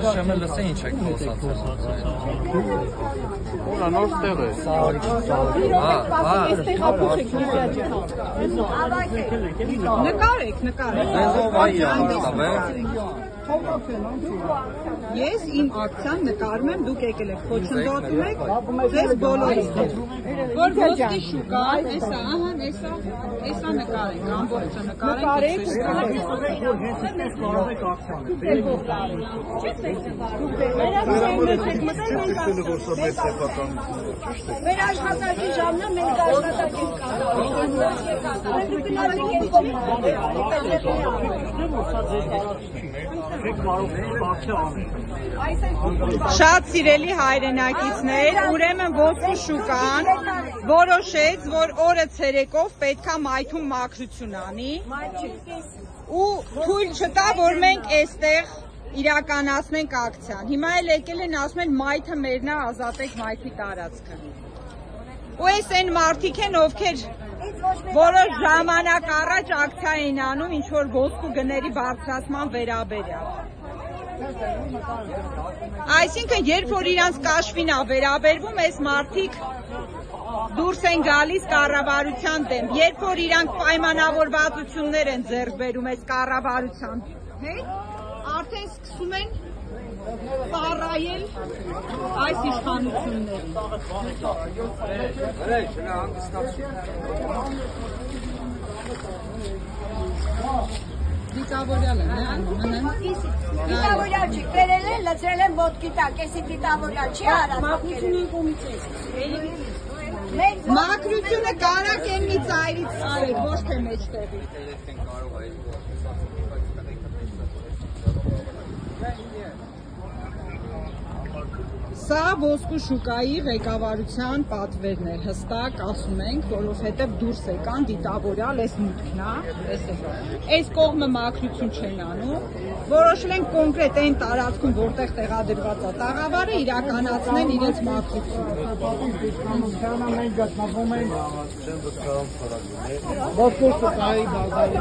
Շեմը լսե ինչ եք խոսացել։ Ուրա նոր տեղ է։ Ես իմ ակցիան նկարում եմ, դուք եկել եք խոչընդոտում եք, ձեզ բոլորից որ ոսկի շուկան, էսա նկարենք, ամբողջը նկարենք, մեր աշխատակի ժամն է, մենք աշխատակից Շատ սիրելի հայրենակիցներ, ուրեմն ոսկու շուկան որոշեց, որ օրը ցերեկով պետքա մայթում մաքրություն անի ու թույլ չտա, որ մենք այստեղ իրականացնենք ակցիան։ Հիմա էլ եկել են ասում են մայթը մերն է, ազատեք մայթի տարածքը։ Ու այս այն մարդիկ են, ովքեր որոշ ժամանակ առաջ ակցիա էին անում ինչ որ ոսկու գների բարձրացման վերաբերյալ։ Այսինքն, երբ որ իրանց կաշվին է վերաբերվում, այս մարդիկ դուրս են գալիս կառավարության դեմ, երբ որ իրանք պայմանավորվածություններ են ձեռք բերում այս կառավարության հետ, արդեն սկսում են ծառայել այս իշխանություններին։ Դիտավորյալ են, դիտավորյալ չի, բերել են, լցրել են ոտքի տակ, էսի դիտավորյալ չի արած։ Մաքրությունը կարակ են մի ծայրից արեք, ոչ թե մեջտեղի։ Սա ոսկու շուկայի ղեկավարության պատվերն է, հստակ ասում ենք, որովհետև դուրս եկան դիտավորյալ, այս մուտքն է, այս կողմը մաքրություն չեն անում, որոշել են կոնկրետ այն տարածքում, որտեղ տեղադրված է տաղավարը, իրականացնեն իրենց մաքրությունը։ Ոսկու շուկայի բազարի